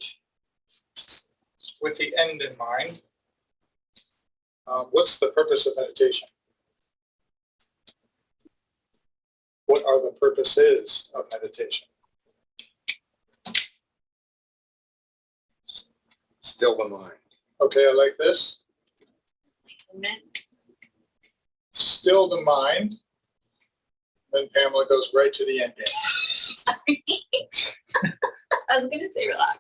start with the end in mind. What's the purpose of meditation? What are the purposes of meditation? Still the mind. Okay, I like this. Still the mind. Then Pamela goes right to the end game. Sorry. I was going to say relax.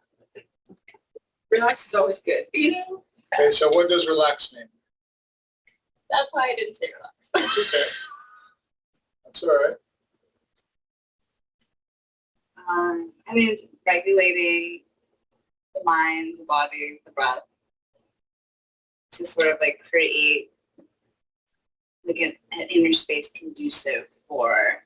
Relax is always good. You know? Okay, so what does relax mean? That's why I didn't say relax. That's okay. That's all right. I mean, it's regulating the mind, the body, the breath to sort of like create like an inner space conducive for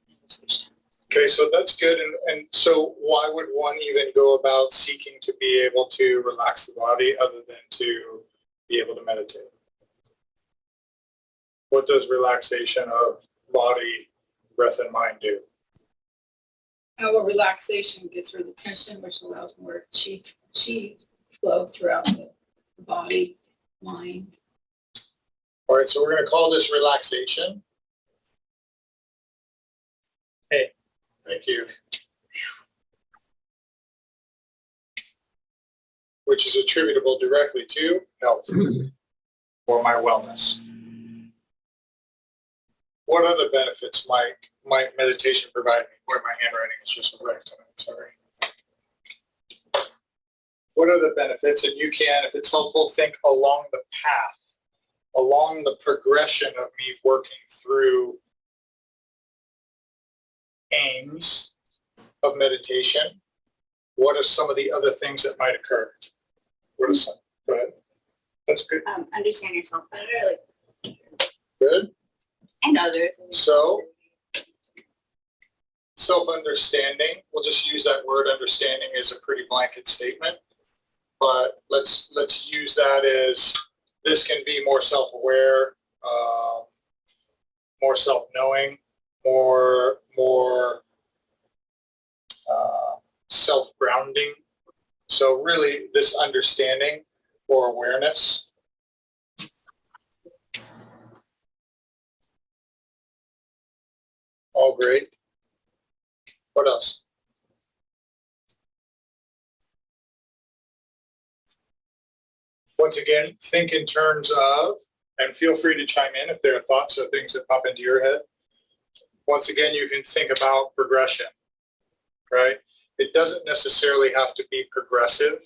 meditation. Okay, so that's good. And so why would one even go about seeking to be able to relax the body other than to be able to meditate? What does relaxation of body, breath, and mind do? Well, relaxation gets rid of the tension, which allows more chi flow throughout the body, mind. All right, so we're going to call this relaxation. Hey, thank you. Which is attributable directly to health or my wellness. What other benefits might meditation provide me? Boy, my handwriting is just wrecked tonight, sorry. What are the benefits? And you can, if it's helpful, think along the path, along the progression of me working through aims of meditation. What are some of the other things that might occur? What are some? Go ahead. That's good. Understand yourself better, like Good. and others. So, self-understanding, we'll just use that word understanding as a pretty blanket statement, but let's use that as this can be more self-aware, more self-knowing, more self-grounding. So really this understanding or awareness. All great. What else? Once again, think in terms of, and feel free to chime in if there are thoughts or things that pop into your head. Once again, you can think about progression, right? It doesn't necessarily have to be progressive,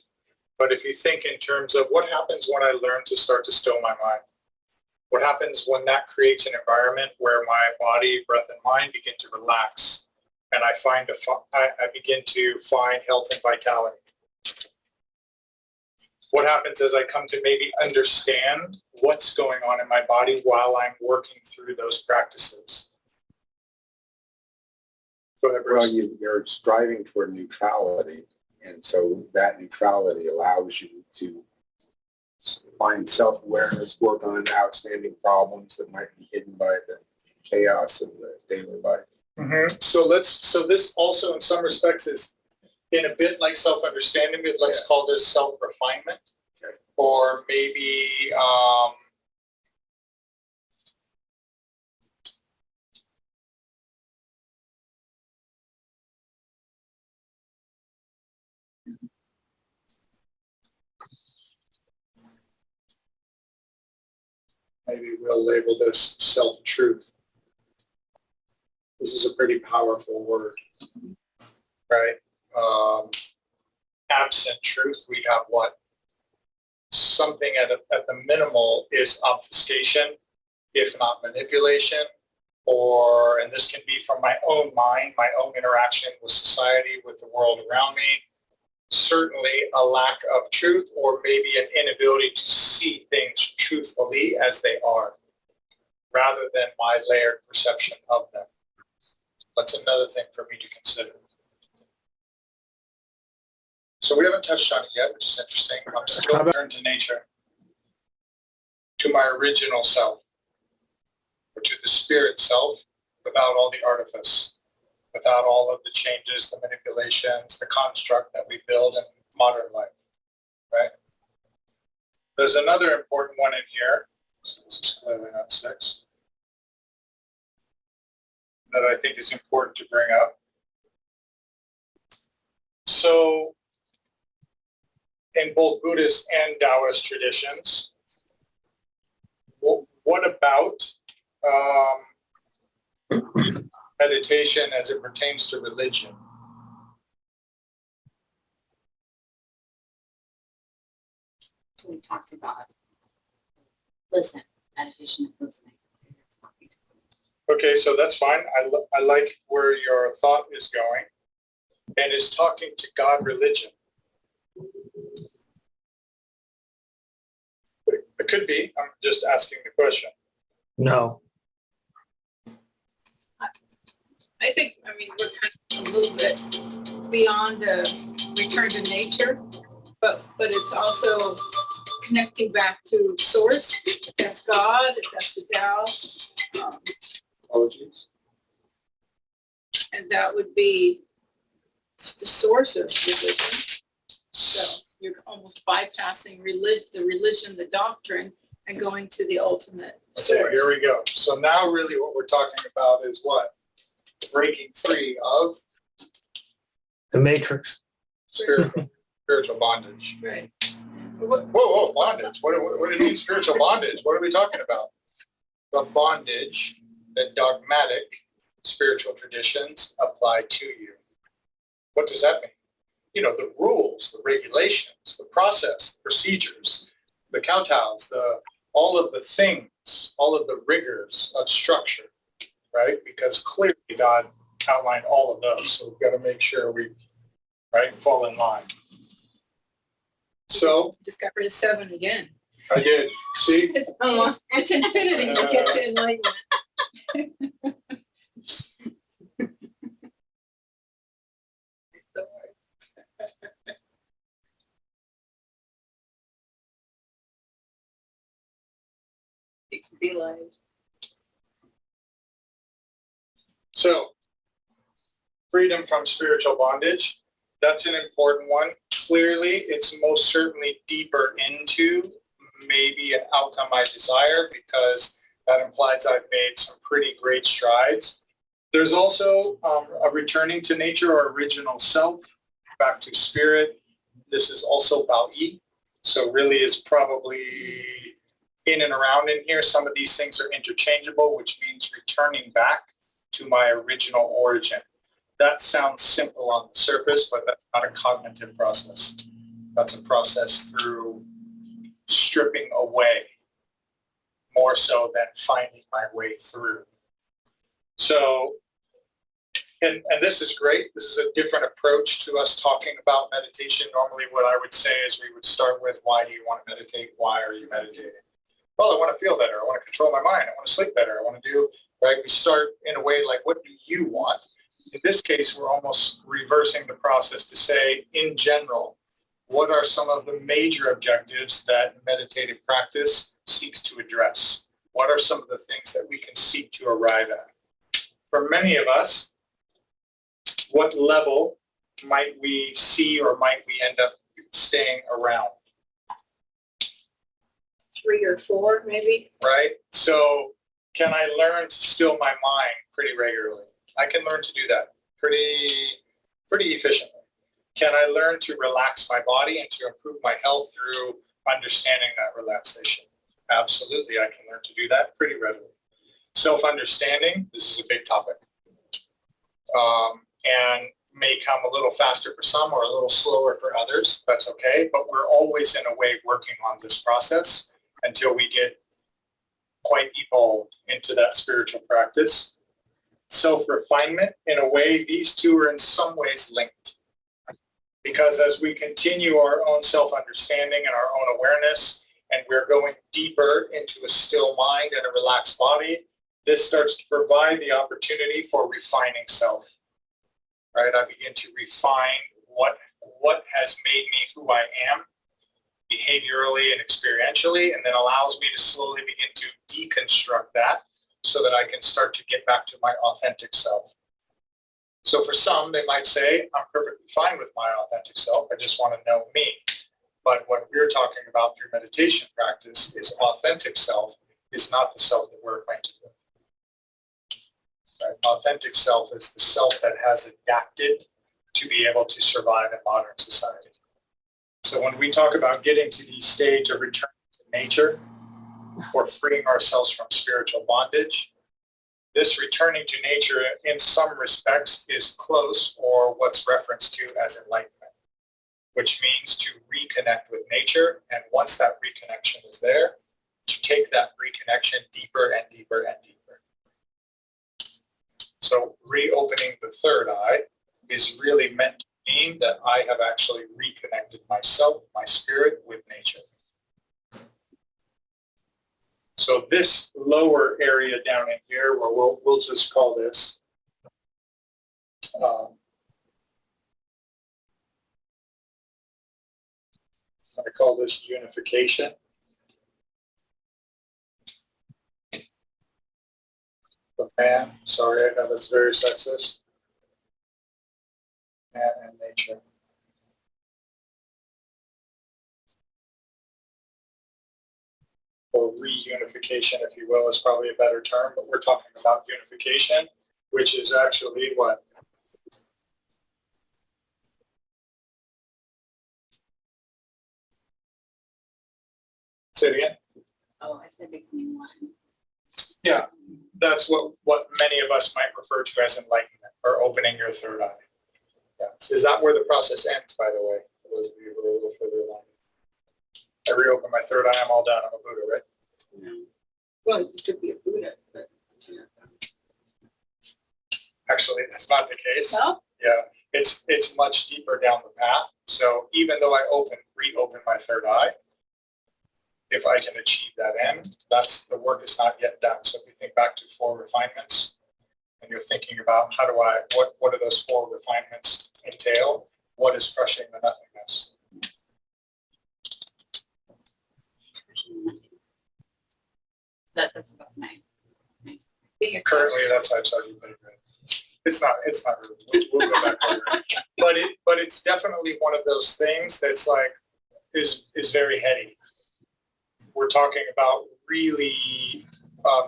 but if you think in terms of what happens when I learn to start to still my mind? What happens when that creates an environment where my body, breath, and mind begin to relax, and I begin to find health and vitality? What happens as I come to maybe understand what's going on in my body while I'm working through those practices? Go ahead, Bruce. Well, you're striving toward neutrality, and so that neutrality allows you to find self-awareness, work on outstanding problems that might be hidden by the chaos of the daily life. Mm-hmm. So this also in some respects is in a bit like self-understanding, but let's call this self-refinement, or maybe maybe we'll label this self-truth. This is a pretty powerful word, right? Absent truth, we have what? Something at the minimal is obfuscation, if not manipulation, or, and this can be from my own mind, my own interaction with society, with the world around me, certainly a lack of truth, or maybe an inability to see things truthfully as they are, rather than my layered perception of them. That's another thing for me to consider. So we haven't touched on it yet, which is interesting. I'm still returned to nature, to my original self, or to the spirit self, without all the artifice, without all of the changes, the manipulations, the construct that we build in modern life, right? There's another important one in here. So this is clearly not 6. That I think is important to bring up. So in both Buddhist and Taoist traditions, what about meditation as it pertains to religion? So we talked about listen, meditation is listening. It's talking to Okay, so that's fine. I like where your thought is going, and is talking to God religion. It could be. I'm just asking the question. No. I think, I mean, we're kind of a little bit beyond return to nature, but it's also connecting back to source. If that's God, if that's the Tao, Apologies. and that would be the source of religion. So you're almost bypassing the religion, the doctrine, and going to the ultimate source. Okay, here we go. So now really what we're talking about is what? Breaking free of The Matrix. spiritual bondage. Right. Whoa, bondage. What do you mean spiritual bondage? What are we talking about? The bondage that dogmatic spiritual traditions apply to you. What does that mean? You know, the rules, the regulations, the process, the procedures, the kowtows, all of the things, all of the rigors of structure, right? Because clearly God outlined all of those, so we've got to make sure we, fall in line. So Just got rid of 7 again. I did. See? It's infinity to get to enlightenment. It's realized. So freedom from spiritual bondage, that's an important one. Clearly, it's most certainly deeper into maybe an outcome I desire, because that implies I've made some pretty great strides. There's also a returning to nature or original self, back to spirit. This is also Bao Yi. So really is probably in and around in here. Some of these things are interchangeable, which means returning back to my original origin. That sounds simple on the surface, but that's not a cognitive process. That's a process through stripping away more so than finding my way through. So, and this is great. This is a different approach to us talking about meditation. Normally what I would say is we would start with, why do you want to meditate? Why are you meditating? Well, I want to feel better. I want to control my mind. I want to sleep better. I want to do, we start in a way like, what do you want? In this case, we're almost reversing the process to say, in general, what are some of the major objectives that meditative practice seeks to address? What are some of the things that we can seek to arrive at? For many of us, what level might we see or might we end up staying around? 3 or 4, maybe. Right? So can I learn to still my mind pretty regularly? I can learn to do that pretty efficiently. Can I learn to relax my body and to improve my health through understanding that relaxation? Absolutely, I can learn to do that pretty readily. Self-understanding, this is a big topic, and may come a little faster for some or a little slower for others. That's okay, but we're always in a way working on this process until we get quite evolved into that spiritual practice. Self-refinement, in a way, these two are in some ways linked. Because as we continue our own self-understanding and our own awareness, and we're going deeper into a still mind and a relaxed body, this starts to provide the opportunity for refining self. Right? I begin to refine what has made me who I am, behaviorally and experientially, and then allows me to slowly begin to deconstruct that so that I can start to get back to my authentic self. So for some, they might say, I'm perfectly fine with my authentic self. I just want to know me. But what we're talking about through meditation practice is authentic self is not the self that we're acquainted with. Right? Authentic self is the self that has adapted to be able to survive in modern society. So when we talk about getting to the stage of returning to nature or freeing ourselves from spiritual bondage, this returning to nature in some respects is close, or what's referenced to as enlightenment, which means to reconnect with nature. And once that reconnection is there, to take that reconnection deeper and deeper and deeper. So reopening the third eye is really meant to mean that I have actually reconnected myself, my spirit, with nature. So this lower area down in here, where we'll just call this I call this unification. The man, sorry, I know that's very sexist. Man and nature. Or reunification, if you will, is probably a better term, but we're talking about unification, which is actually what? Say it again. Oh, I said becoming one. Yeah, that's what many of us might refer to as enlightenment, or opening your third eye. Yeah. Is that where the process ends, by the way, for those of you who are a little further along? I reopen my third eye, I'm all done, I'm a Buddha, right? No. Well, you could be a Buddha, but yeah. Actually, that's not the case. No? Yeah, it's much deeper down the path. So even though I reopen my third eye, if I can achieve that end, that's the work is not yet done. So if you think back to 4 refinements, and you're thinking about what do those 4 refinements entail? What is crushing the nothingness? That's about my. Being a Currently, that's how I started. It's not really. We'll go back over it. But it's definitely one of those things that's like is very heady. We're talking about really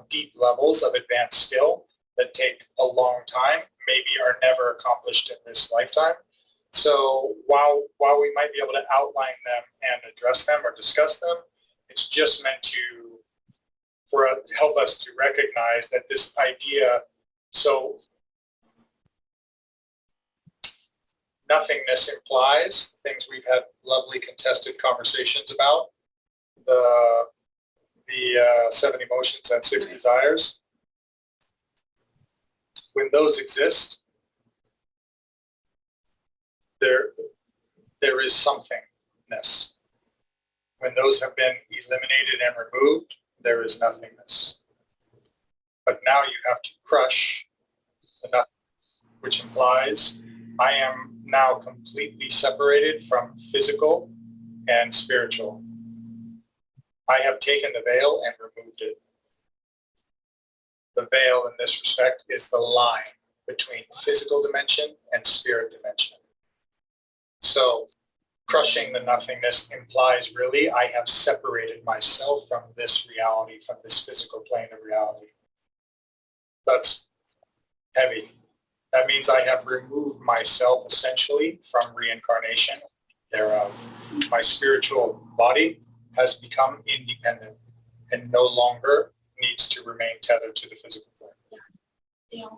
deep levels of advanced skill that take a long time, maybe are never accomplished in this lifetime. So while we might be able to outline them and address them or discuss them, it's just meant to help us to recognize that this idea, so nothingness implies things we've had lovely contested conversations about, the 7 emotions and 6 desires. When those exist, there is somethingness. When those have been eliminated and removed, there is nothingness. But now you have to crush the nothing, which implies I am now completely separated from physical and spiritual. I have taken the veil and removed it. The veil in this respect is the line between physical dimension and spirit dimension. So crushing the nothingness implies really I have separated myself from this reality, from this physical plane of reality. That's heavy. That means I have removed myself essentially from reincarnation thereof. My spiritual body has become independent and no longer needs to remain tethered to the physical plane. Yeah.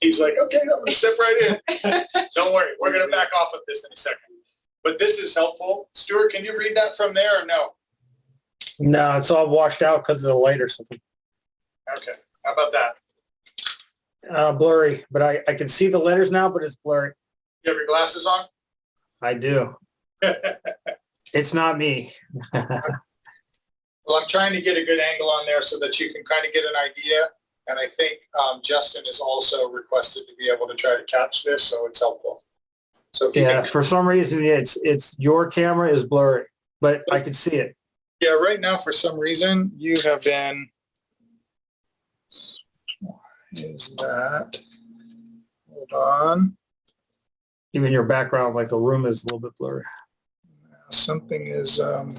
He's like, okay, I'm going to step right in. Don't worry, we're going to back off of this in a second. But this is helpful. Stuart, can you read that from there or no? No, it's all washed out because of the light or something. Okay, how about that? Blurry, but I can see the letters now, but it's blurry. You have your glasses on? I do. It's not me. Well, I'm trying to get a good angle on there so that you can kind of get an idea. And I think Justin is also requested to be able to try to catch this, so it's helpful. So if you Yeah, can, for some reason, it's your camera is blurry, but I can see it. yeah, right now for some reason you have been is that, hold on, Even your background, like the room is a little bit blurry. something is, nope.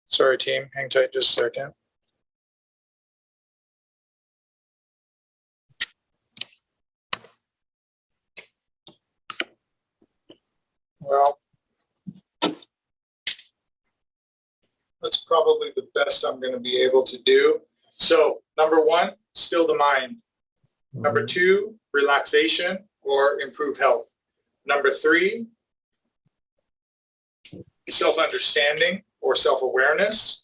Sorry, team. Hang tight just a second. Well, that's probably the best I'm going to be able to do. So, number one, still the mind. Number two, relaxation or improve health. Number three, self-understanding or self-awareness.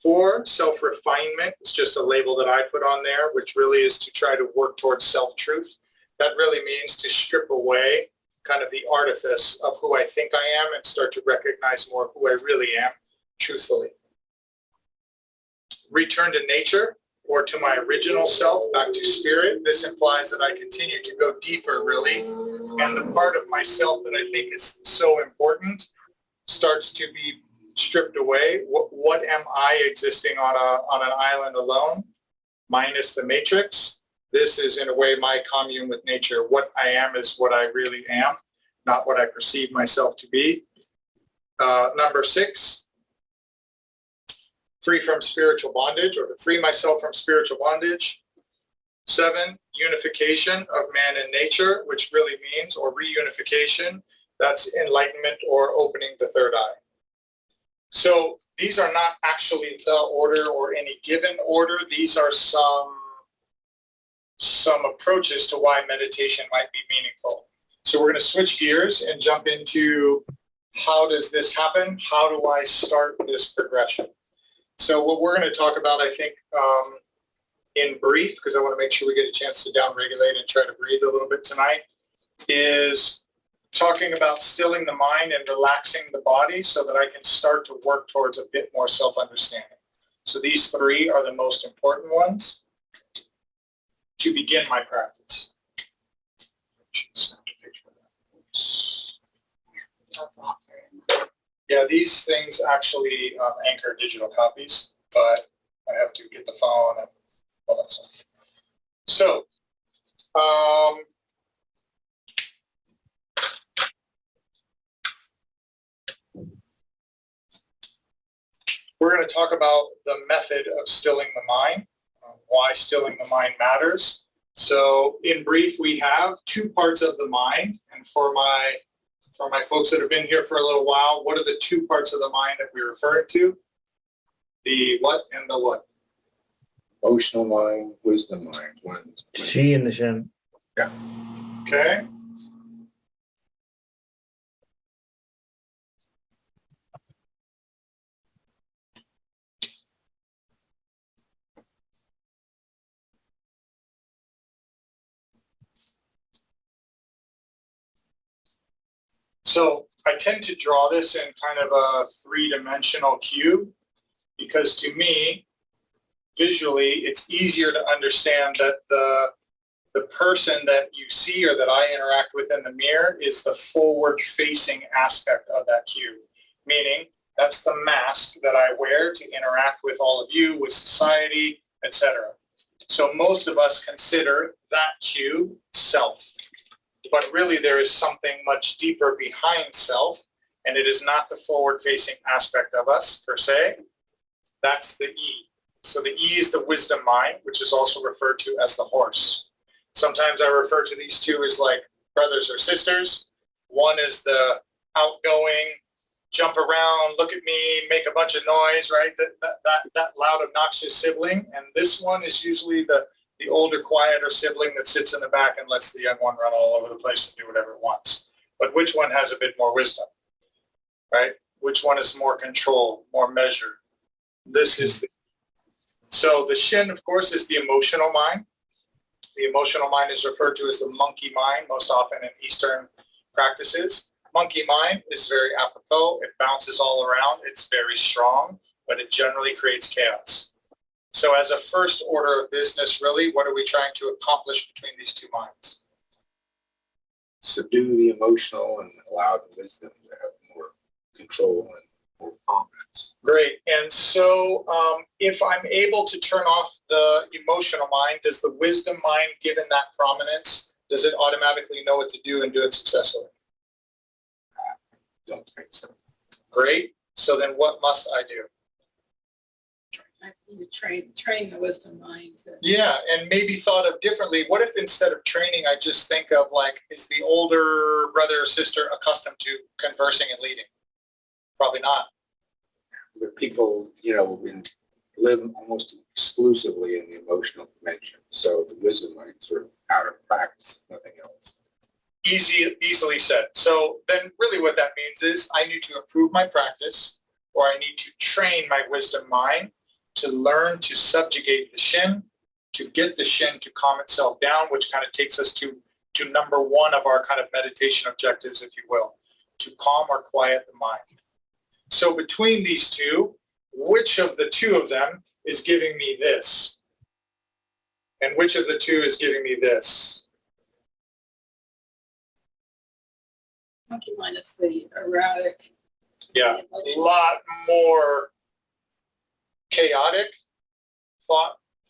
4, self-refinement. It's just a label that I put on there, which really is to try to work towards self-truth. That really means to strip away kind of the artifice of who I think I am and start to recognize more of who I really am, truthfully. Return to nature or to my original self, back to spirit. This implies that I continue to go deeper, really. And the part of myself that I think is so important starts to be stripped away. What am I existing on an island alone, minus the matrix? This is, in a way, my commune with nature. What I am is what I really am, not what I perceive myself to be. Number 6, free from spiritual bondage, or to free myself from spiritual bondage. 7, unification of man and nature, which really means, or reunification, that's enlightenment or opening the third eye. So these are not actually the order or any given order. These are some approaches to why meditation might be meaningful. So we're going to switch gears and jump into how does this happen? How do I start this progression? So what we're going to talk about, I think, in brief, because I want to make sure we get a chance to downregulate and try to breathe a little bit tonight, is talking about stilling the mind and relaxing the body so that I can start to work towards a bit more self-understanding. So these 3 are the most important ones to begin my practice. Yeah, these things actually anchor digital copies, but I have to get the phone and all that stuff. So, we're going to talk about the method of stilling the mind, why stilling the mind matters. So in brief, we have 2 parts of the mind. And for my folks that have been here for a little while, what are the 2 parts of the mind that we're referring to? The what and the what? Emotional mind, wisdom mind. One. She and the Shen. Yeah. Okay. So I tend to draw this in kind of a 3-dimensional cube because to me, visually, it's easier to understand that the person that you see or that I interact with in the mirror is the forward-facing aspect of that cube, meaning that's the mask that I wear to interact with all of you, with society, etc. So most of us consider that cube self. But really there is something much deeper behind self, and it is not the forward-facing aspect of us per se. That's the E. So the E is the wisdom mind, which is also referred to as the horse. Sometimes I refer to these 2 as like brothers or sisters. One is the outgoing, jump around, look at me, make a bunch of noise, right? That loud, obnoxious sibling. And this one is usually the older, quieter sibling that sits in the back and lets the young one run all over the place and do whatever it wants. But which one has a bit more wisdom, right? Which one is more controlled, more measured? So the Shin, of course, is the emotional mind. The emotional mind is referred to as the monkey mind, most often in Eastern practices. Monkey mind is very apropos. It bounces all around. It's very strong, but it generally creates chaos. So as a first order of business, really, what are we trying to accomplish between these 2 minds? Subdue the emotional and allow the wisdom to have more control and or comments. Great. And so if I'm able to turn off the emotional mind, does the wisdom mind, given that prominence, does it automatically know what to do and do it successfully? Don't think so. Great. So then what must I do? I think you train the wisdom mind to. Yeah, and maybe thought of differently. What if instead of training, I just think of like, is the older brother or sister accustomed to conversing and leading? Probably not. But people, live almost exclusively in the emotional dimension. So the wisdom mind is sort of out of practice, if nothing else. Easily said. So then really what that means is I need to improve my practice, or I need to train my wisdom mind to learn to subjugate the shin, to get the shin to calm itself down, which kind of takes us to number one of our kind of meditation objectives, if you will, to calm or quiet the mind. So between these two, which of the two of them is giving me this? And which of the two is giving me this? Monkey mind is the erratic. Yeah, the a emotional. lot more chaotic.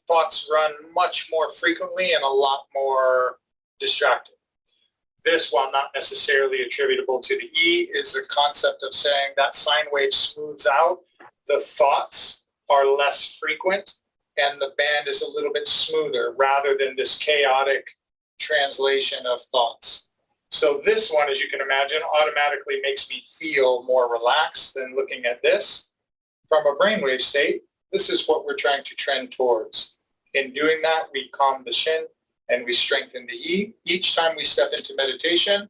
Thoughts run much more frequently and a lot more distracted. This, while not necessarily attributable to the E, is a concept of saying that sine wave smooths out. The thoughts are less frequent and the band is a little bit smoother rather than this chaotic translation of thoughts. So this one, as you can imagine, automatically makes me feel more relaxed than looking at this. From a brainwave state, this is what we're trying to trend towards. In doing that, we calm the shin and we strengthen the E. Each time we step into meditation,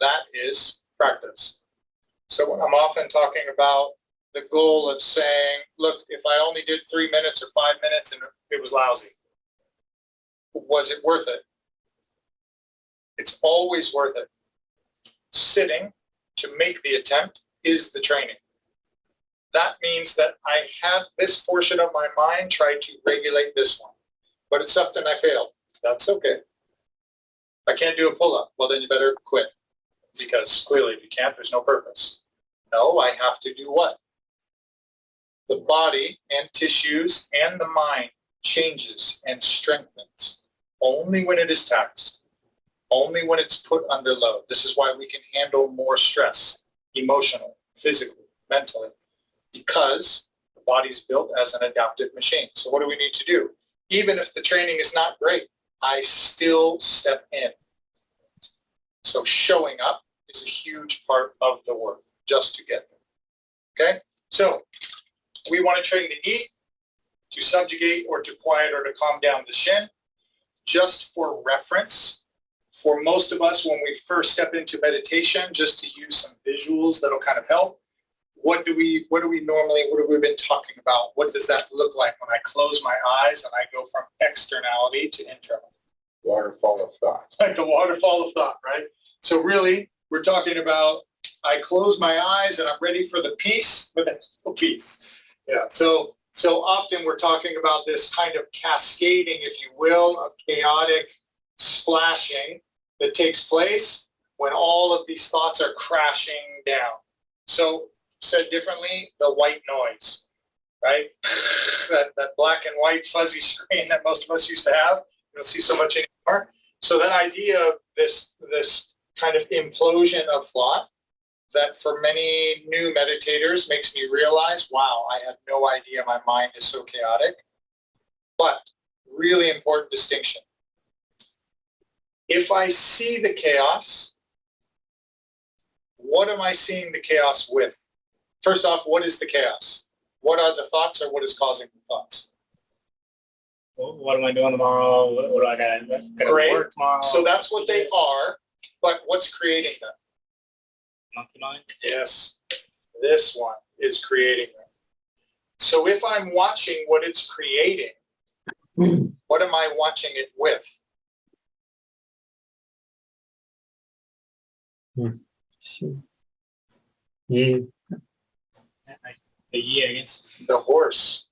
that is practice. So I'm often talking about the goal of saying, look, if I only did 3 minutes or 5 minutes and it was lousy, was it worth it? It's always worth it. Sitting to make the attempt is the training. That means that I have this portion of my mind try to regulate this one, but it's something I failed. That's okay. I can't do a pull-up. Well, then you better quit, because clearly if you can't, there's no purpose. No, I have to do what? The body and tissues and the mind changes and strengthens only when it is taxed. Only when it's put under load. This is why we can handle more stress, emotional, physically, mentally, because the body's built as an adaptive machine. So what do we need to do? Even if the training is not great, I still step in. So showing up is a huge part of the work just to get there. Okay? So we want to train the E to subjugate or to quiet or to calm down the shin. Just for reference, for most of us, when we first step into meditation, just to use some visuals that'll kind of help, what have we been talking about? What does that look like when I close my eyes and I go from externality to internal? Waterfall of thought. Like the waterfall of thought, right? So really, we're talking about I close my eyes and I'm ready for the peace, but then no peace. Yeah, so often we're talking about this kind of cascading, if you will, of chaotic splashing that takes place when all of these thoughts are crashing down. So said differently, the white noise, right? that black and white fuzzy screen that most of us used to have, you don't see so much anymore. So that idea of this kind of implosion of thought that for many new meditators makes me realize, wow, I had no idea my mind is so chaotic. But really important distinction. If I see the chaos, what am I seeing the chaos with? First off, what is the chaos? What are the thoughts or what is causing the thoughts? What am I doing tomorrow? What do I got Great. to work tomorrow? So that's what they are, but what's creating them? Monkey mind? Yes, this one is creating them. So if I'm watching what it's creating, what am I watching it with? Yeah. The I guess. The horse.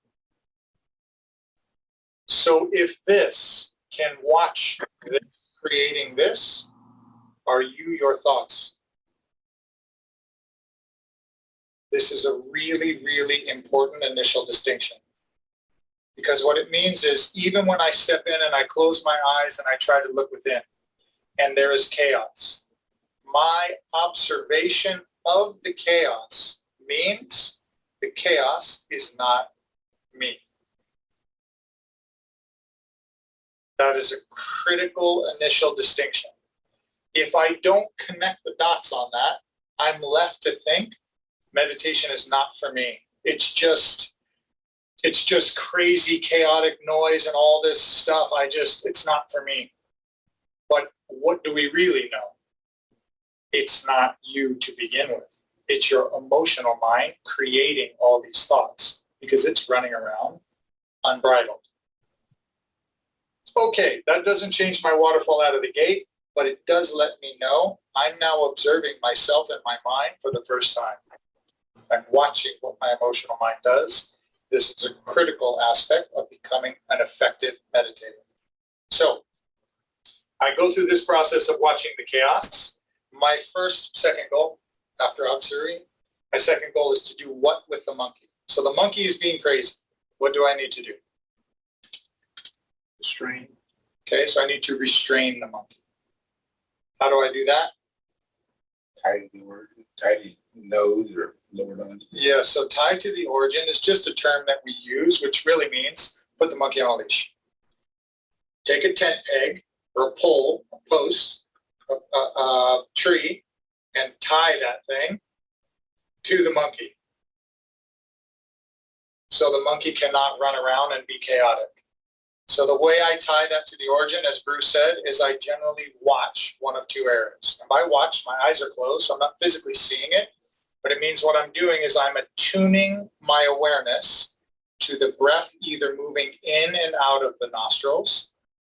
So if this can watch this creating this, are you your thoughts? This is a really, really important initial distinction. Because what it means is even when I step in and I close my eyes and I try to look within and there is chaos, my observation of the chaos means the chaos is not me. That is a critical initial distinction. If I don't connect the dots on that, I'm left to think meditation is not for me. It's just crazy, chaotic noise and all this stuff. It's not for me. But what do we really know? It's not you to begin with. It's your emotional mind creating all these thoughts because it's running around unbridled. Okay, that doesn't change my waterfall out of the gate, but it does let me know I'm now observing myself and my mind for the first time. I'm watching what my emotional mind does. This is a critical aspect of becoming an effective meditator. So I go through this process of watching the chaos. My second goal, after observing, my second goal is to do what with the monkey? So the monkey is being crazy. What do I need to do? Restrain. Okay, so I need to restrain the monkey. How do I do that? Tidy nose or lower nose. Yeah, so tied to the origin is just a term that we use, which really means put the monkey on a leash. Take a tent peg or a pole, a post, a tree, and tie that thing to the monkey. So the monkey cannot run around and be chaotic. So the way I tie that to the origin, as Bruce said, is I generally watch one of two areas. And by watch, my eyes are closed, so I'm not physically seeing it, but it means what I'm doing is I'm attuning my awareness to the breath either moving in and out of the nostrils.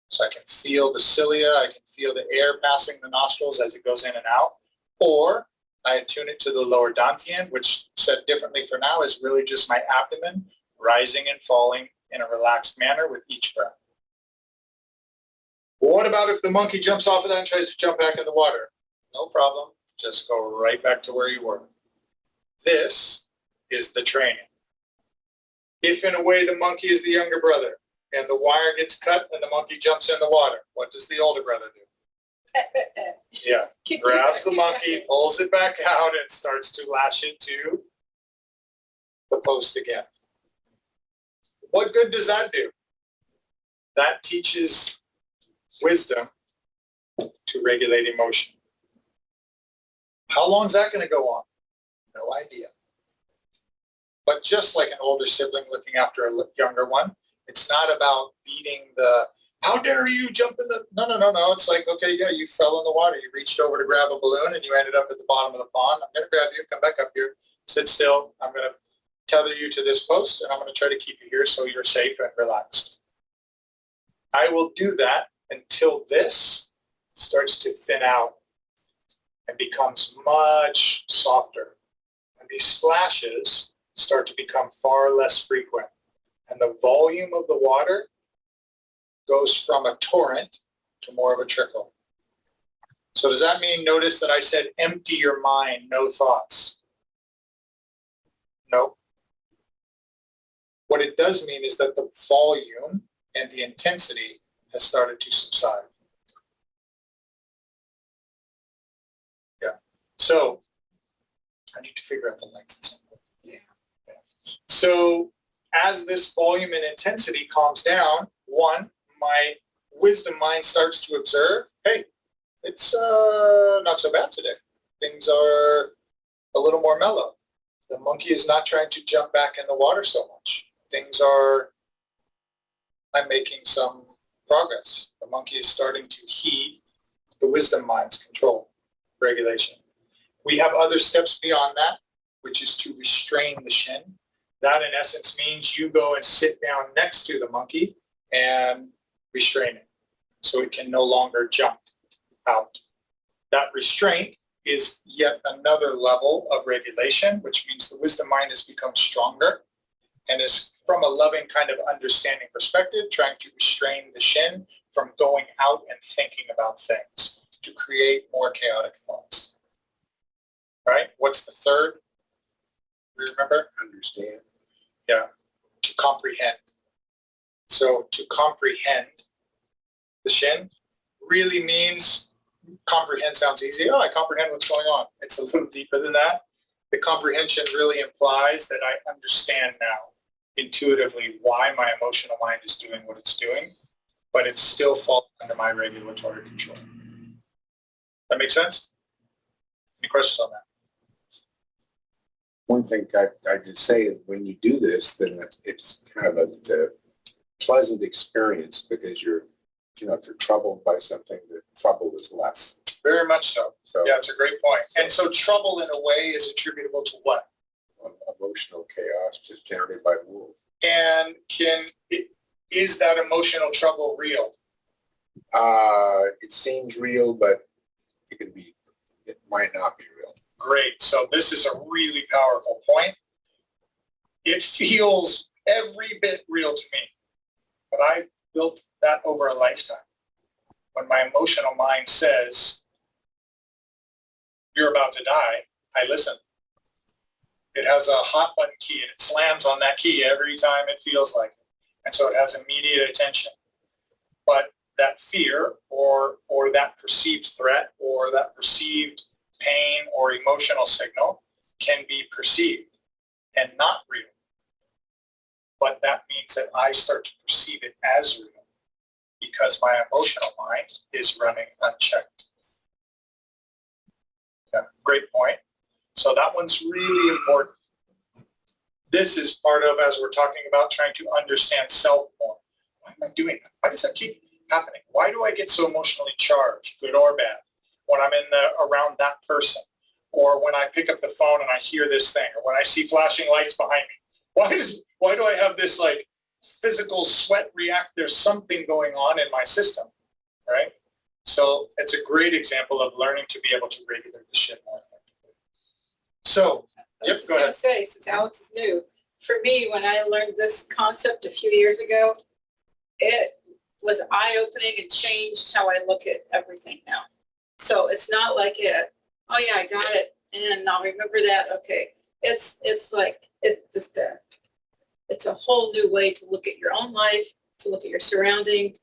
So I can feel the cilia, I can feel the air passing the nostrils as it goes in and out, or I attune it to the lower dantian, which said differently for now is really just my abdomen rising and falling in a relaxed manner with each breath. Well, what about if the monkey jumps off of that and tries to jump back in the water? No problem. Just go right back to where you were. This is the training. If in a way the monkey is the younger brother and the wire gets cut and the monkey jumps in the water, what does the older brother do? Yeah, grabs the monkey, pulls it back out, and starts to lash it to the post again. What good does that do? That teaches wisdom to regulate emotion. How long is that going to go on? No idea. But just like an older sibling looking after a younger one, it's not about beating the, how dare you jump in the, no. It's like, okay, yeah, you fell in the water. You reached over to grab a balloon and you ended up at the bottom of the pond. I'm going to grab you, come back up here, sit still. I'm going to tether you to this post and I'm going to try to keep you here so you're safe and relaxed. I will do that until this starts to thin out and becomes much softer. And these splashes start to become far less frequent. And the volume of the water goes from a torrent to more of a trickle. So does that mean, notice that I said empty your mind, no thoughts? No. What it does mean is that the volume and the intensity has started to subside. Yeah. So I need to figure out the lengths at some point. Yeah. So as this volume and intensity calms down, one, my wisdom mind starts to observe, hey, it's not so bad today. Things are a little more mellow. The monkey is not trying to jump back in the water so much. I'm making some progress. The monkey is starting to heed the wisdom mind's control, regulation. We have other steps beyond that, which is to restrain the shin. That in essence means you go and sit down next to the monkey and restrain it so it can no longer jump out. That restraint is yet another level of regulation, which means the wisdom mind has become stronger and is from a loving kind of understanding perspective, trying to restrain the shin from going out and thinking about things to create more chaotic thoughts. Right? What's the third? Remember? Understand. Yeah. To comprehend. So to comprehend the shin really means, comprehend sounds easy. Oh, I comprehend what's going on. It's a little deeper than that. The comprehension really implies that I understand now intuitively why my emotional mind is doing what it's doing, but it still falls under my regulatory control. That make sense? Any questions on that? One thing I just say is when you do this, then it's kind of it's a pleasant experience because you're, if you're troubled by something, the trouble is less. Very much so. So Yeah, it's a great point. And so trouble in a way is attributable to what? Emotional chaos just generated by the world. And is that emotional trouble real? It seems real, but it might not be real. Great. So this is a really powerful point. It feels every bit real to me, but I've built that over a lifetime. When my emotional mind says, you're about to die, I listen. It has a hot button key and it slams on that key every time it feels like it. And so it has immediate attention. But that fear or that perceived threat or that perceived pain or emotional signal can be perceived and not real. But that means that I start to perceive it as real because my emotional mind is running unchecked. Yeah, great point. So that one's really important. This is part of, as we're talking about, trying to understand self more. Why am I doing that? Why does that keep happening? Why do I get so emotionally charged, good or bad, when I'm around that person? Or when I pick up the phone and I hear this thing, or when I see flashing lights behind me? Why do I have this like physical sweat react? There's something going on in my system, right? So it's a great example of learning to be able to regulate the shit more effectively. So, I was yep, just go going ahead. to say, since Alex is new, for me, when I learned this concept a few years ago, it was eye-opening and changed how I look at everything now. So it's not like oh yeah, I got it, and I'll remember that. Okay, it's a whole new way to look at your own life, to look at your surrounding.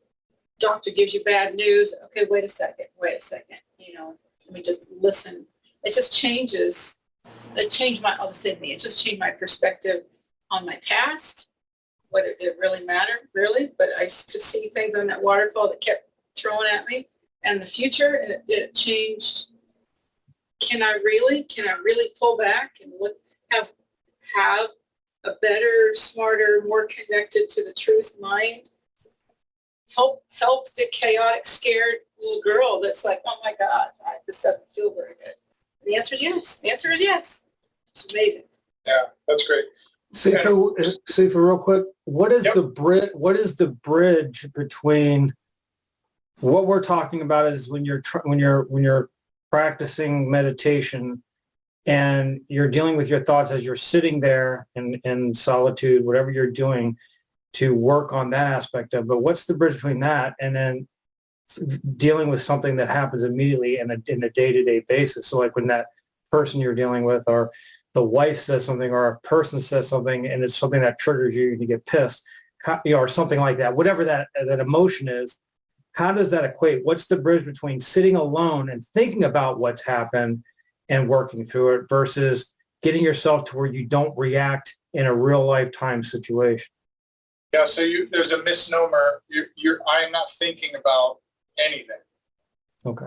Doctor gives you bad news. Okay, wait a second. Let me just listen. It just changes. I'll just say me. It just changed my perspective on my past. What it did really matter, really. But I just could see things on that waterfall that kept throwing at me. And the future, and it changed. Can I really pull back and have a better, smarter, more connected to the truth mind? Help the chaotic, scared little girl that's like, oh my God, this doesn't feel very good. And the answer is yes. The answer is yes. It's amazing. Yeah, that's great. See for real quick, what is Yep. the bridge between what we're talking about is when you're practicing meditation and you're dealing with your thoughts as you're sitting there in solitude, whatever you're doing to work on that aspect of, but what's the bridge between that and then dealing with something that happens immediately in a day-to-day basis? So like when that person you're dealing with or the wife says something or a person says something and it's something that triggers you and you get pissed, or something like that, whatever that emotion is, how does that equate? What's the bridge between sitting alone and thinking about what's happened and working through it versus getting yourself to where you don't react in a real lifetime situation? Yeah, so there's a misnomer. I'm not thinking about anything. Okay.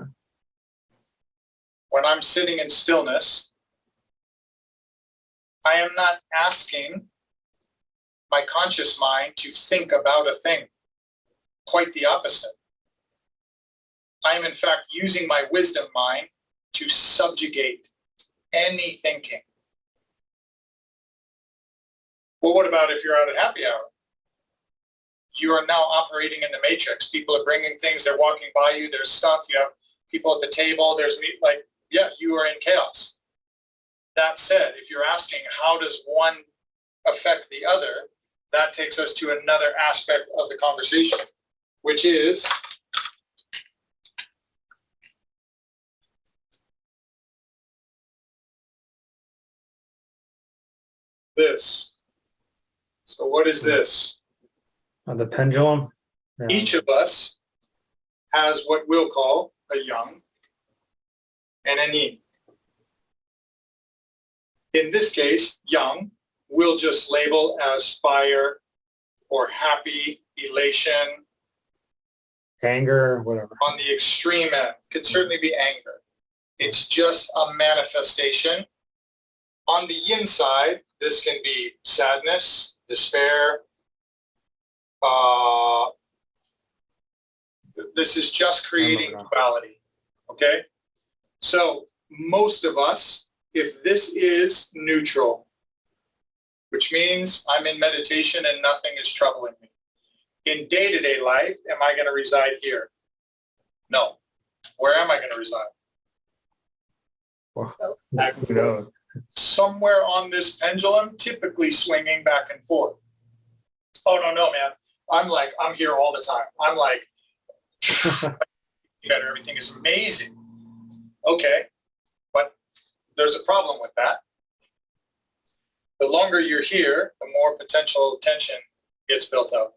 When I'm sitting in stillness, I am not asking my conscious mind to think about a thing. Quite the opposite. I am in fact using my wisdom mind to subjugate any thinking. Well, what about if you're out at happy hour? You are now operating in the matrix. People are bringing things, they're walking by you, there's stuff, you have people at the table, you are in chaos. That said, if you're asking how does one affect the other, that takes us to another aspect of the conversation, which is this. So what is this? The pendulum. Yeah. Each of us has what we'll call a yang and a yin. In this case, yang we'll just label as fire or happy, elation. Anger, whatever. On the extreme end, could certainly be anger. It's just a manifestation. On the yin side, this can be sadness, despair. This is just creating duality. Okay? So most of us, if this is neutral, which means I'm in meditation and nothing is troubling me. In day-to-day life, am I going to reside here? No. Where am I going to reside? Well, who knows? Somewhere on this pendulum, typically swinging back and forth. Oh, no, man. I'm here all the time. I'm like, better. Everything is amazing. Okay. But there's a problem with that. The longer you're here, the more potential tension gets built up.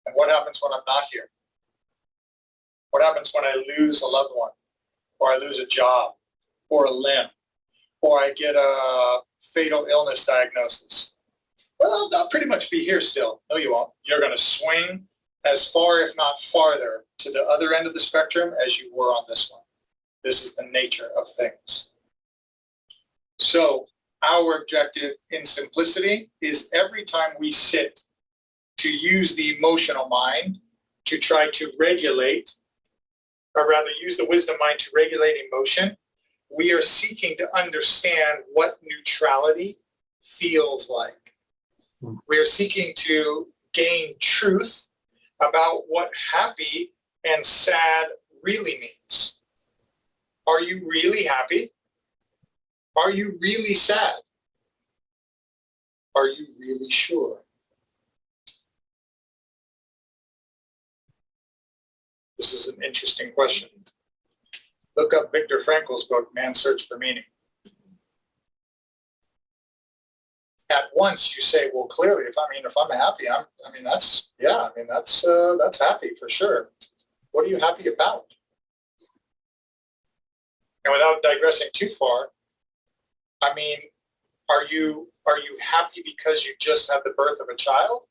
And what happens when I'm not here? What happens when I lose a loved one, or I lose a job, or a limb, or I get a fatal illness diagnosis? Well, I'll pretty much be here still. No, you won't. You're going to swing as far, if not farther, to the other end of the spectrum as you were on this one. This is the nature of things. So our objective in simplicity is every time we sit to use the emotional mind to try to regulate, or rather use the wisdom mind to regulate emotion, we are seeking to understand what neutrality feels like. We are seeking to gain truth about what happy and sad really means. Are you really happy? Are you really sad? Are you really sure? This is an interesting question. Look up Viktor Frankl's book, Man's Search for Meaning. At once you say, well, clearly, if I'm happy, that's happy for sure. What are you happy about? And without digressing too far, are you happy because you just had the birth of a child?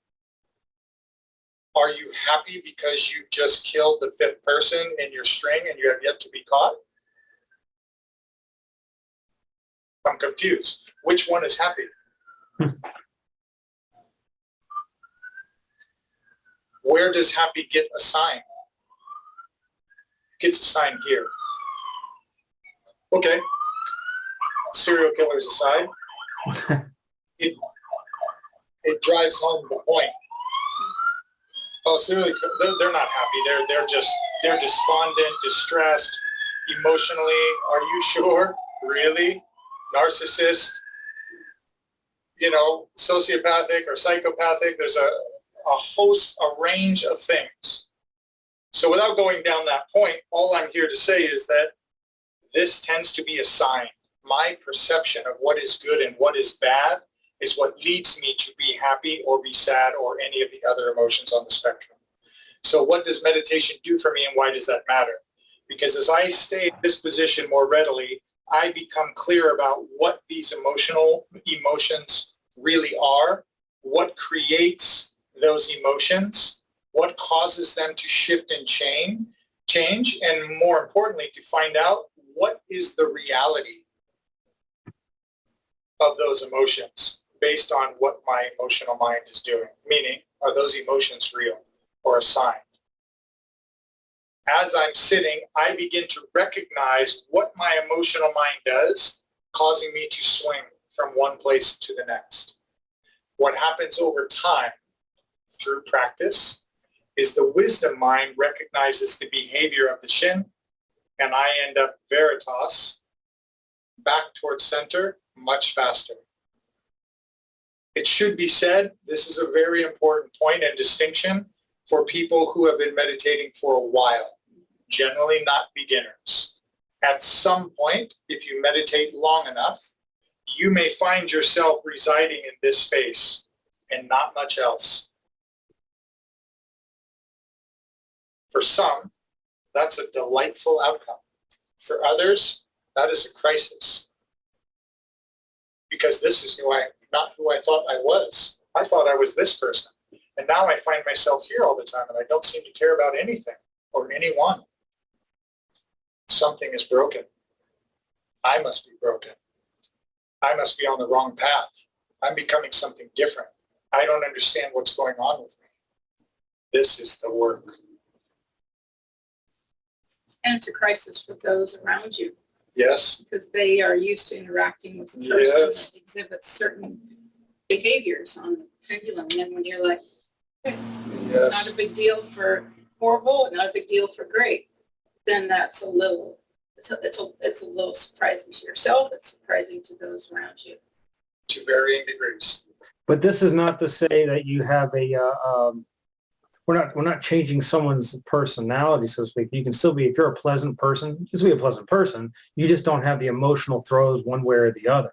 Are you happy because you've just killed the fifth person in your string and you have yet to be caught? I'm confused. Which one is happy? Where does happy get assigned? It gets assigned here. Okay. Serial killers aside, it drives home the point. Oh, serial, they're not happy. They're despondent, distressed, emotionally. Are you sure? Really? Narcissist? Sociopathic or psychopathic. There's a range of things. So without going down that point, all I'm here to say is that this tends to be a sign. My perception of what is good and what is bad is what leads me to be happy or be sad or any of the other emotions on the spectrum. So what does meditation do for me and why does that matter? Because as I stay in this position more readily, I become clear about what these emotions really are, what creates those emotions, what causes them to shift and change, and more importantly, to find out what is the reality of those emotions based on what my emotional mind is doing. Meaning, are those emotions real or assigned? As I'm sitting, I begin to recognize what my emotional mind does, causing me to swing from one place to the next. What happens over time through practice is the wisdom mind recognizes the behavior of the shin, and I end up veritas, back towards center, much faster. It should be said, this is a very important point and distinction for people who have been meditating for a while, generally not beginners. At some point, if you meditate long enough, you may find yourself residing in this space and not much else. For some, that's a delightful outcome. For others, that is a crisis. Because this is not who I thought I was. I thought I was this person. And now I find myself here all the time and I don't seem to care about anything or anyone. Something is broken. I must be broken. I must be on the wrong path. I'm becoming something different. I don't understand what's going on with me. This is the work. And it's a crisis for those around you Yes. because they are used to interacting with a person Yes. that exhibits certain behaviors on the pendulum. And then when you're like, hey, not Yes. a big deal for horrible, not a big deal for great, then that's a little, it's a little surprising to yourself. It's surprising to those around you. To varying degrees. But this is not to say that you have we're not changing someone's personality, so to speak. You can still be, if you're a pleasant person, you can still be a pleasant person. You just don't have the emotional throws one way or the other.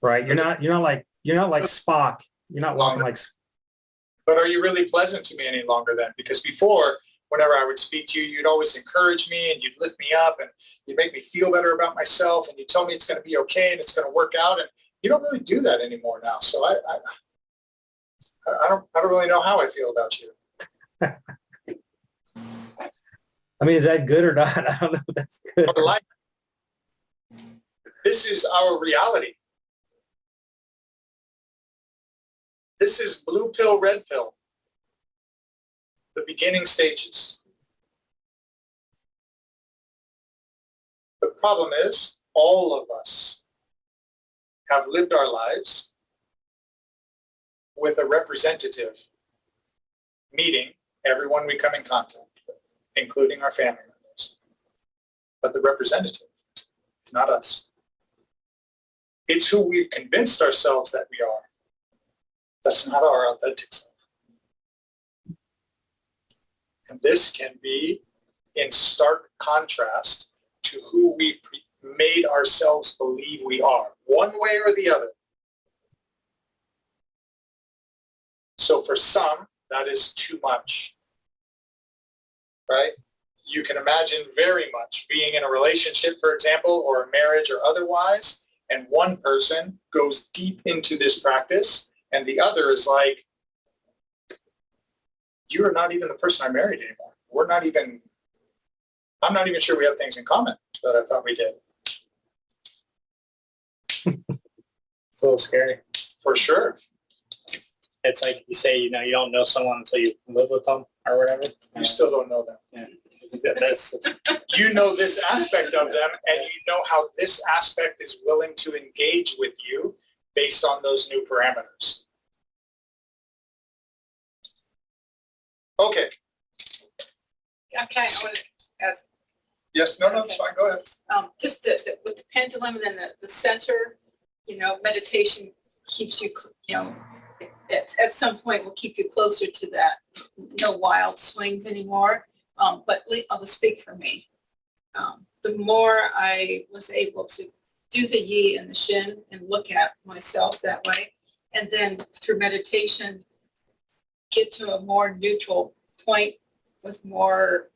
Right? You're not like Spock. You're not walking like. But are you really pleasant to me any longer then? Because before, whenever I would speak to you, you'd always encourage me and you'd lift me up and you'd make me feel better about myself and you'd tell me it's going to be okay and it's going to work out. And you don't really do that anymore now. So I don't really know how I feel about you. I mean, is that good or not? I don't know if that's good. Our life. This is our reality. This is blue pill, red pill. The beginning stages. The problem is all of us have lived our lives with a representative, meeting everyone we come in contact with, including our family members. But the representative is not us. It's who we've convinced ourselves that we are. That's not our authentic self. And this can be in stark contrast to who we've made ourselves believe we are, one way or the other. So for some, that is too much, right? You can imagine very much being in a relationship, for example, or a marriage or otherwise, and one person goes deep into this practice, and the other is like, you are not even the person I married anymore. I'm not even sure we have things in common that I thought we did. It's a little scary. For sure. It's like you say, you don't know someone until you live with them or whatever. You still don't know them. Yeah. That's You know this aspect of them, and you know how this aspect is willing to engage with you based on those new parameters. Okay. Yeah, I want to ask, Yes, no, it's fine. Go ahead. just with the pendulum and then the center, meditation keeps you, at some point will keep you closer to that, no wild swings anymore. But I'll just speak for me. The more I was able to do the yi and the shin and look at myself that way, and then through meditation, get to a more neutral point with more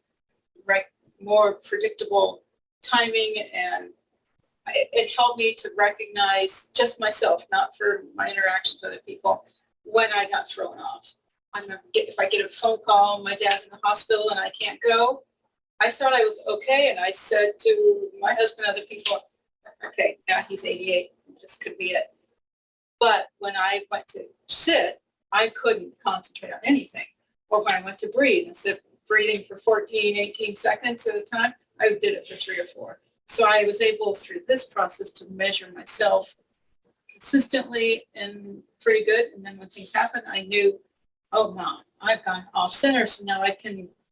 predictable timing, and it helped me to recognize just myself, not for my interactions with other people, when I got thrown off. If I get a phone call, my dad's in the hospital and I can't go, I thought I was okay, and I said to my husband and other people, okay, now he's 88, this could be it. But when I went to sit, I couldn't concentrate on anything. Or when I went to breathe, instead of breathing for 14, 18 seconds at a time, I did it for 3 or 4. So I was able through this process to measure myself consistently and pretty good. And then when things happen, I knew, oh no, I've gone off center. So now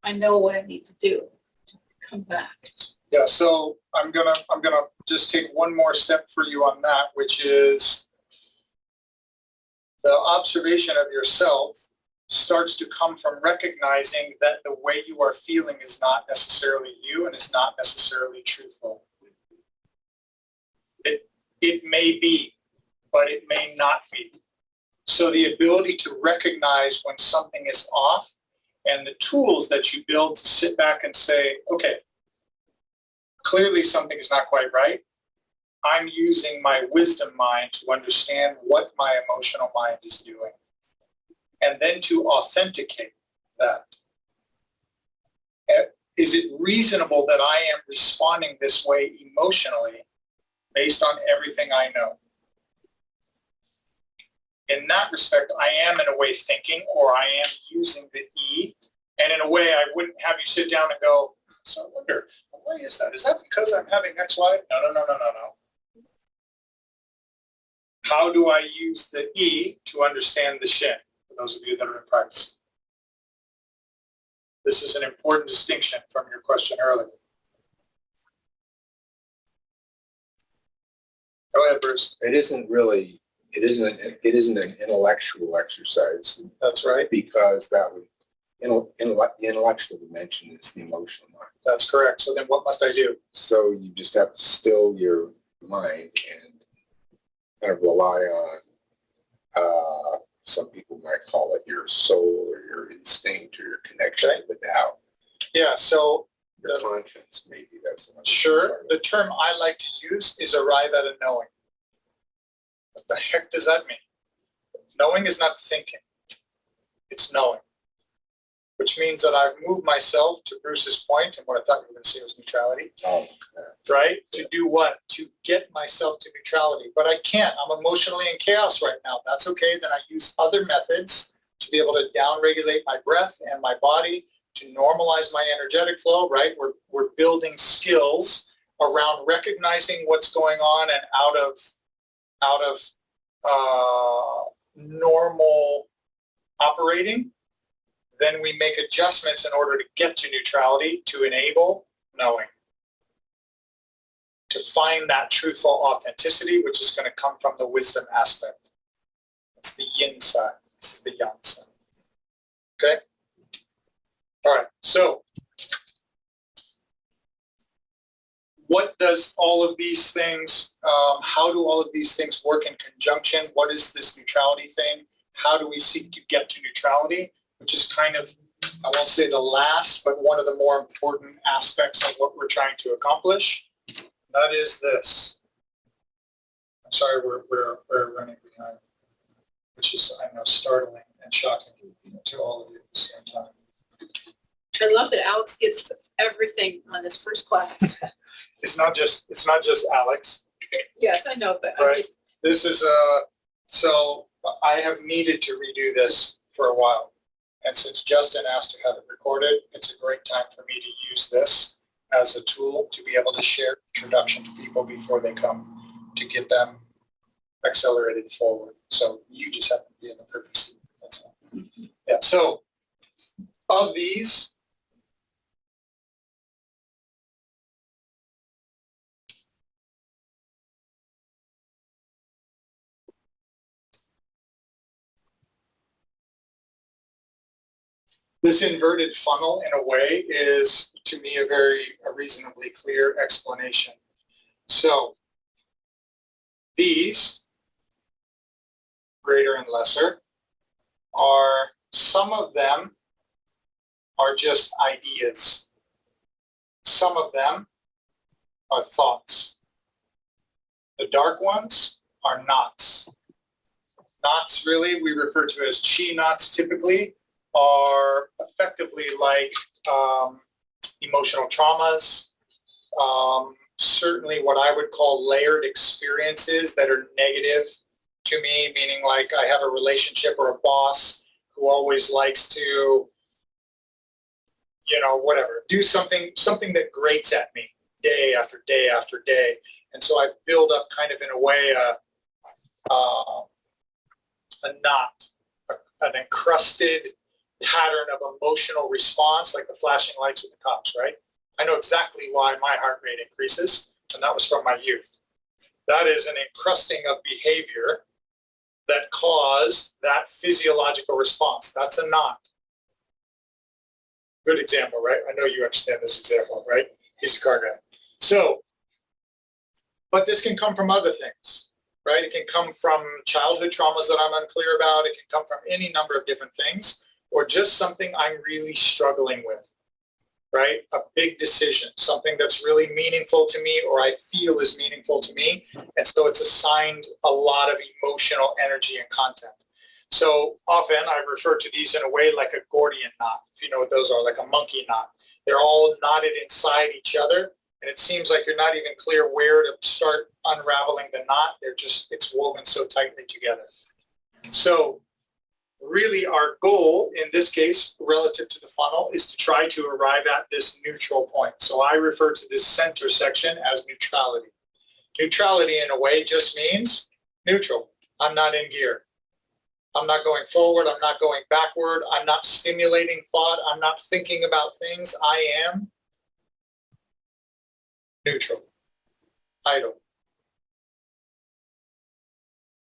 I know what I need to do to come back. Yeah, so I'm gonna just take one more step for you on that, which is the observation of yourself starts to come from recognizing that the way you are feeling is not necessarily you and is not necessarily truthful. It may be, but it may not be. So the ability to recognize when something is off and the tools that you build to sit back and say, okay, clearly something is not quite right. I'm using my wisdom mind to understand what my emotional mind is doing. And then to authenticate that. Is it reasonable that I am responding this way emotionally based on everything I know? In that respect, I am in a way thinking, or I am using the E. And in a way, I wouldn't have you sit down and go, so I wonder, why is that? Is that because I'm having X, Y? No. How do I use the E to understand the Shin, for those of you that are in practice? This is an important distinction from your question earlier. Go ahead, Bruce. It isn't an intellectual exercise. That's right. Because that would, the intellectual dimension is the emotional mind. That's correct. So then what must I do? So you just have to still your mind and kind of rely on, some people might call it your soul or your instinct or your connection with the Tao. Yeah, so Your conscience, maybe that's the sure. The term I like to use is arrive at a knowing. What the heck does that mean? Knowing is not thinking. It's knowing. Which means that I've moved myself, to Bruce's point, and what I thought you were going to say was neutrality. Oh, Right? To do what? To get myself to neutrality. But I can't. I'm emotionally in chaos right now. That's okay. Then I use other methods to be able to downregulate my breath and my body, to normalize my energetic flow, right? We're building skills around recognizing what's going on and out of normal operating. Then we make adjustments in order to get to neutrality, to enable knowing, to find that truthful authenticity, which is going to come from the wisdom aspect. It's the yin side. This is the yang side. Okay? All right. So what does all of these things, how do all of these things work in conjunction? What is this neutrality thing? How do we seek to get to neutrality? Which is kind of, I won't say the last, but one of the more important aspects of what we're trying to accomplish. That is this. I'm sorry, we're running behind, which is, I know, startling and shocking to all of you at the same time. I love that Alex gets everything on this first class. It's not just Alex. Yes, I know, but Right. This is so I have needed to redo this for a while. And since Justin asked to have it recorded, it's a great time for me to use this as a tool to be able to share introduction to people before they come, to get them accelerated forward. So you just have to be in the perfect seat. That's all. Yeah. So of these, this inverted funnel, in a way, is, to me, a reasonably clear explanation. So these, greater and lesser, are, some of them are just ideas. Some of them are thoughts. The dark ones are knots. Knots, really, we refer to as chi knots typically, are effectively like emotional traumas, certainly what I would call layered experiences that are negative to me, meaning like I have a relationship or a boss who always likes to, whatever, do something that grates at me day after day after day. And so I build up kind of, in a way, a knot, an encrusted pattern of emotional response, like the flashing lights with the cops, right? I know exactly why my heart rate increases, and that was from my youth. That is an encrusting of behavior that caused that physiological response. That's a knot. Good example, right? I know you understand this example, right? He's a car guy. So But this can come from other things, right? It can come from childhood traumas that I'm unclear about. It can come from any number of different things, or just something I'm really struggling with, right? A big decision, something that's really meaningful to me or I feel is meaningful to me. And so it's assigned a lot of emotional energy and content. So often I refer to these in a way like a Gordian knot, if you know what those are, like a monkey knot. They're all knotted inside each other, and it seems like you're not even clear where to start unraveling the knot. It's woven so tightly together. So really our goal in this case, relative to the funnel, is to try to arrive at this neutral point. So I refer to this center section as neutrality. Neutrality in a way just means neutral. I'm not in gear. I'm not going forward. I'm not going backward. I'm not stimulating thought. I'm not thinking about things. I am neutral, idle.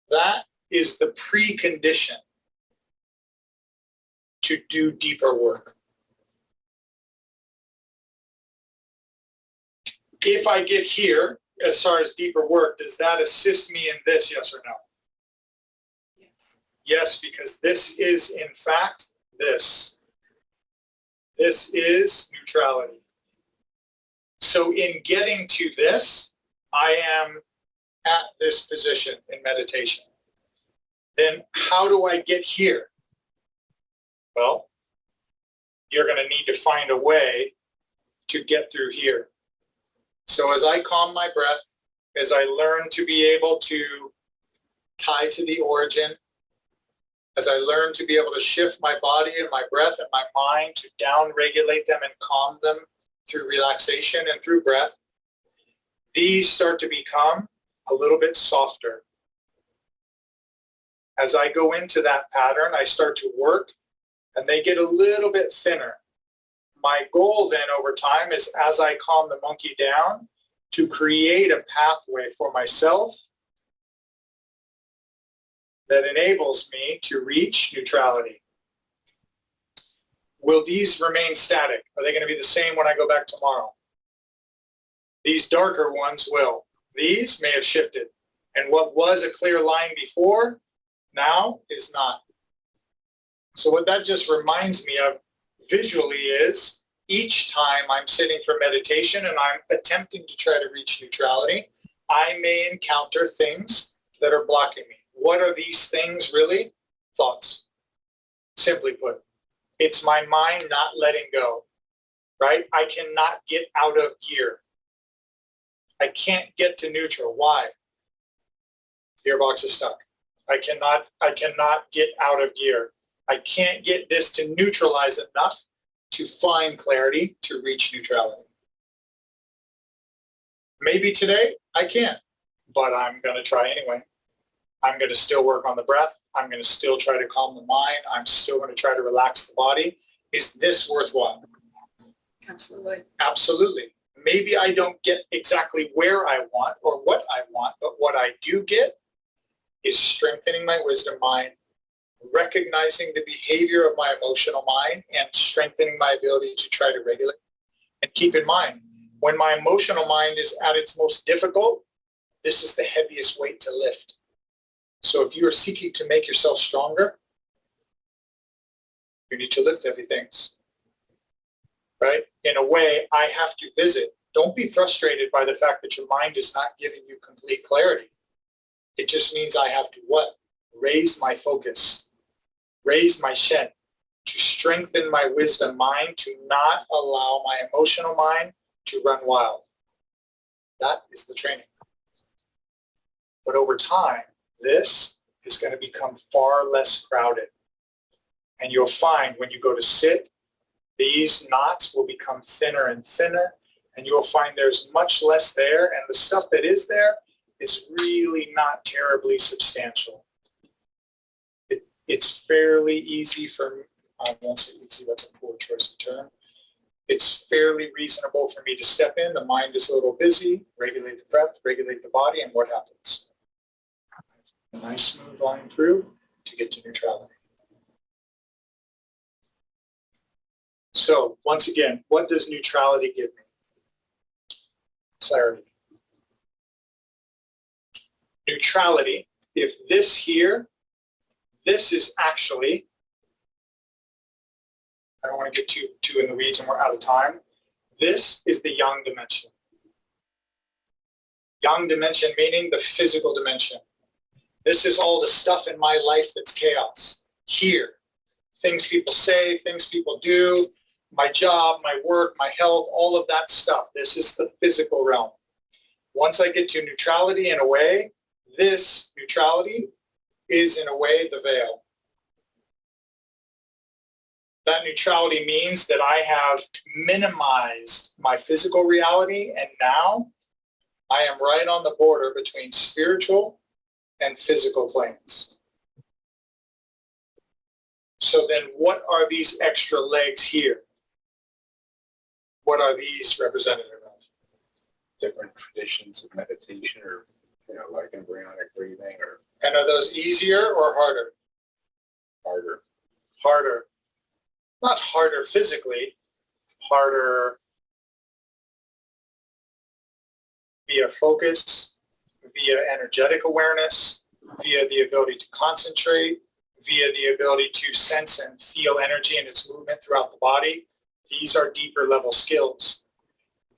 That is the precondition to do deeper work. If I get here, as far as deeper work, does that assist me in this, yes or no? Yes. Yes, because this is, in fact, this. This is neutrality. So in getting to this, I am at this position in meditation. Then how do I get here? Well, you're going to need to find a way to get through here. So as I calm my breath, as I learn to be able to tie to the origin, as I learn to be able to shift my body and my breath and my mind to down-regulate them and calm them through relaxation and through breath, these start to become a little bit softer. As I go into that pattern, I start to work and they get a little bit thinner. My goal then over time is, as I calm the monkey down, to create a pathway for myself that enables me to reach neutrality. Will these remain static? Are they going to be the same when I go back tomorrow? These darker ones will. These may have shifted. And what was a clear line before, now is not. So what that just reminds me of visually is, each time I'm sitting for meditation and I'm attempting to try to reach neutrality, I may encounter things that are blocking me. What are these things really? Thoughts. Simply put, it's my mind not letting go, right? I cannot get out of gear. I can't get to neutral. Why? Gearbox is stuck. I cannot get out of gear. I can't get this to neutralize enough to find clarity to reach neutrality. Maybe today I can't, but I'm going to try anyway. I'm going to still work on the breath. I'm going to still try to calm the mind. I'm still going to try to relax the body. Is this worthwhile? Absolutely. Absolutely. Maybe I don't get exactly where I want or what I want, but what I do get is strengthening my wisdom mind, recognizing the behavior of my emotional mind, and strengthening my ability to try to regulate. And keep in mind, when my emotional mind is at its most difficult, this is the heaviest weight to lift. So if you are seeking to make yourself stronger, you need to lift heavy things, right? In a way, I have to visit. Don't be frustrated by the fact that your mind is not giving you complete clarity. It just means I have to what? Raise my focus, raise my shen, to strengthen my wisdom mind, to not allow my emotional mind to run wild. That is the training. But over time, this is going to become far less crowded. And you'll find when you go to sit, these knots will become thinner and thinner, and you'll find there's much less there, and the stuff that is there is really not terribly substantial. It's fairly easy for me. I won't say easy, that's a poor choice of term. It's fairly reasonable for me to step in. The mind is a little busy, regulate the breath, regulate the body, and what happens? A nice smooth line through to get to neutrality. So once again, what does neutrality give me? Clarity. neutrality. If this here, this is actually, I don't want to get too in the weeds and we're out of time. This is the yang dimension. Yang dimension meaning the physical dimension. This is all the stuff in my life that's chaos. Here, things people say, things people do, my job, my work, my health, all of that stuff. This is the physical realm. Once I get to neutrality in a way, this neutrality is in a way the veil. That neutrality means that I have minimized my physical reality, and now I am right on the border between spiritual and physical planes. So then what are these extra legs here? What are these representative of? Different traditions of meditation, or like embryonic breathing, or And are those easier or harder? harder. Harder. Not harder physically, harder via focus, via energetic awareness, via the ability to concentrate, via the ability to sense and feel energy and its movement throughout the body. These are deeper level skills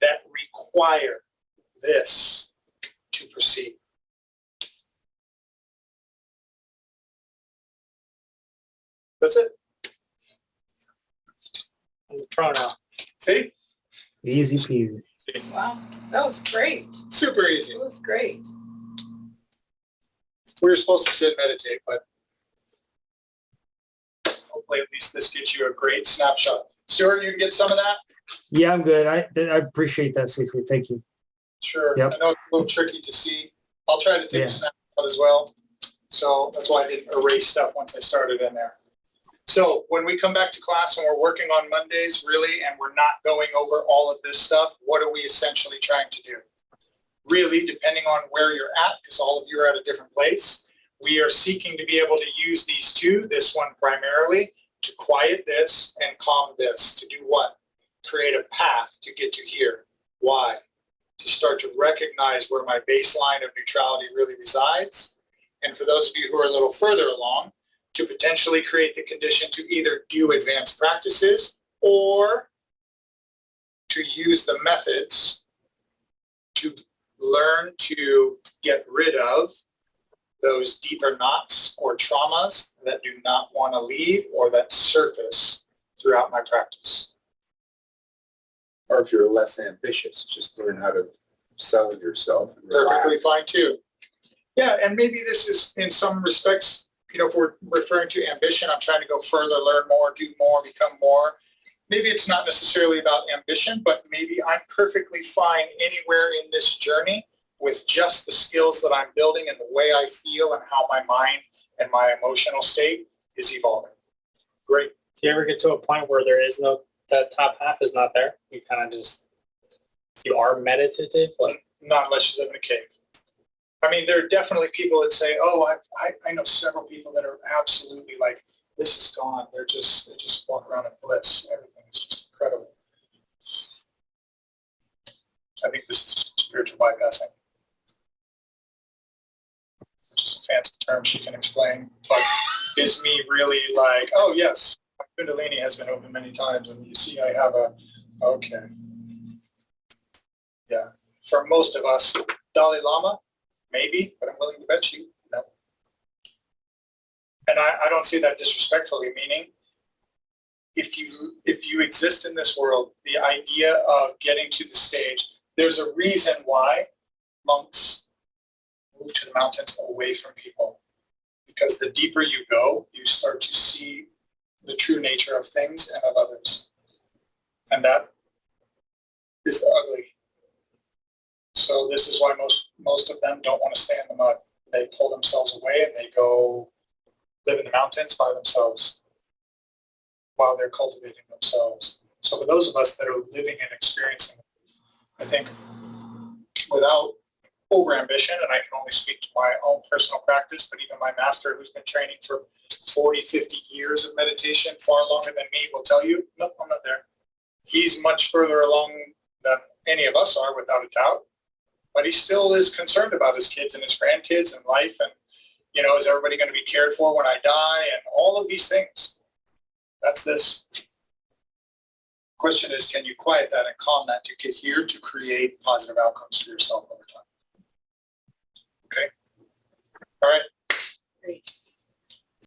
that require this to proceed. That's it. I'm pro now. See? Easy peasy. Wow, that was great. Super easy. It was great. We were supposed to sit and meditate, but hopefully at least this gives you a great snapshot. Stuart, you can get some of that? Yeah, I'm good. I appreciate that, Seafood. Thank you. Sure. Yep. I know it's a little tricky to see. I'll try to take Yeah. a snapshot as well. So that's why I didn't erase stuff once I started in there. So when we come back to class and we're working on Mondays, really, and we're not going over all of this stuff, what are we essentially trying to do? Really, depending on where you're at, because all of you are at a different place, we are seeking to be able to use these two, this one primarily, to quiet this and calm this. To do what? Create a path to get to here. Why? To start to recognize where my baseline of neutrality really resides. And for those of you who are a little further along, to potentially create the condition to either do advanced practices or to use the methods to learn to get rid of those deeper knots or traumas that do not want to leave or that surface throughout my practice. Or if you're less ambitious, just learn how to settle yourself and Perfectly relax. fine too. Yeah, and maybe this is in some respects, if we're referring to ambition, I'm trying to go further, learn more, do more, become more. Maybe it's not necessarily about ambition, but maybe I'm perfectly fine anywhere in this journey with just the skills that I'm building and the way I feel and how my mind and my emotional state is evolving. Great. Do you ever get to a point where there is no, that top half is not there? You kind of just, you are meditative? Like, Not unless you live in a cave. I mean, there are definitely people that say, oh, I know several people that are absolutely like, this is gone. They just walk around in bliss. Everything is just incredible. I think this is spiritual bypassing, which is a fancy term she can explain, but is me really like, oh yes, my Kundalini has been opened many times, and you see I have a, okay. Yeah, for most of us, Dalai Lama, maybe, but I'm willing to bet you, no. And I don't see that disrespectfully, meaning if you exist in this world, the idea of getting to the stage, there's a reason why monks move to the mountains away from people. Because the deeper you go, you start to see the true nature of things and of others. And that is the ugly. So this is why most of them don't want to stay in the mud. They pull themselves away and they go live in the mountains by themselves while they're cultivating themselves. So for those of us that are living and experiencing, I think without over-ambition, and I can only speak to my own personal practice, but even my master who's been training for 40, 50 years of meditation, far longer than me, will tell you, nope, I'm not there. He's much further along than any of us are, without a doubt. but he still is concerned about his kids and his grandkids and life and, is everybody going to be cared for when I die and all of these things. That's this. Question is, can you quiet that and calm that to get here to create positive outcomes for yourself over time?